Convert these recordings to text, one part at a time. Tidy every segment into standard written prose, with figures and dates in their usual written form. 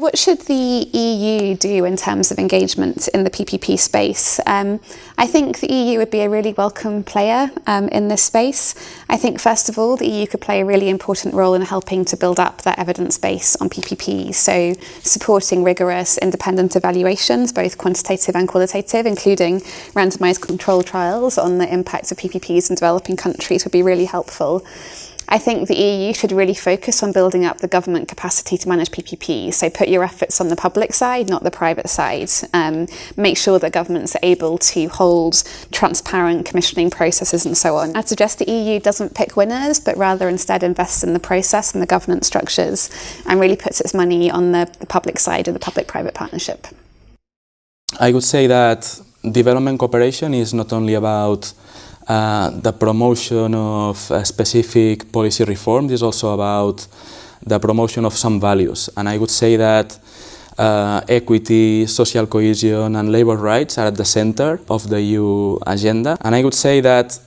What should the EU do in terms of engagement in the PPP space? I think the EU would be a really welcome player in this space. I think, first of all, the EU could play a really important role in helping to build up that evidence base on PPPs, so supporting rigorous independent evaluations, both quantitative and qualitative, including randomised control trials on the impact of PPPs in developing countries would be really helpful. I think the EU should really focus on building up the government capacity to manage PPPs. So put your efforts on the public side, not the private side. Make sure that governments are able to hold transparent commissioning processes and so on. I'd suggest the EU doesn't pick winners, but rather instead invests in the process and the governance structures and really puts its money on the public side of the public-private partnership. I would say that development cooperation is not only about the promotion of specific policy reforms, is also about the promotion of some values. And I would say that equity, social cohesion and labour rights are at the centre of the EU agenda. And I would say that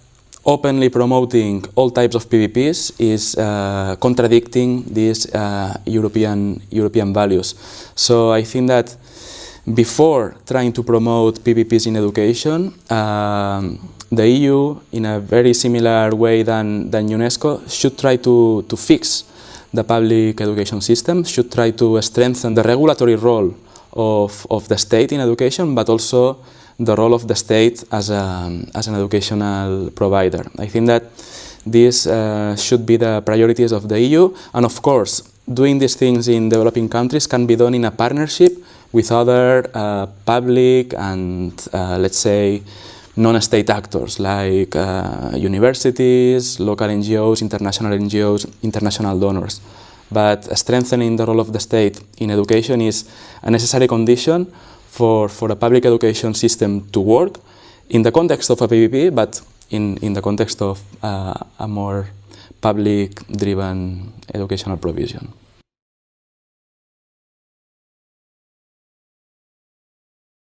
openly promoting all types of PPPs is contradicting these European values. So I think that before trying to promote PPPs in education, the EU, in a very similar way than UNESCO, should try to fix the public education system, should try to strengthen the regulatory role of the state in education, but also the role of the state as an educational provider. I think that these should be the priorities of the EU, and of course, doing these things in developing countries can be done in a partnership with other public and, let's say, non-state actors like universities, local NGOs, international donors. But strengthening the role of the state in education is a necessary condition for a public education system to work in the context of a PPP, but in the context of a more public-driven educational provision.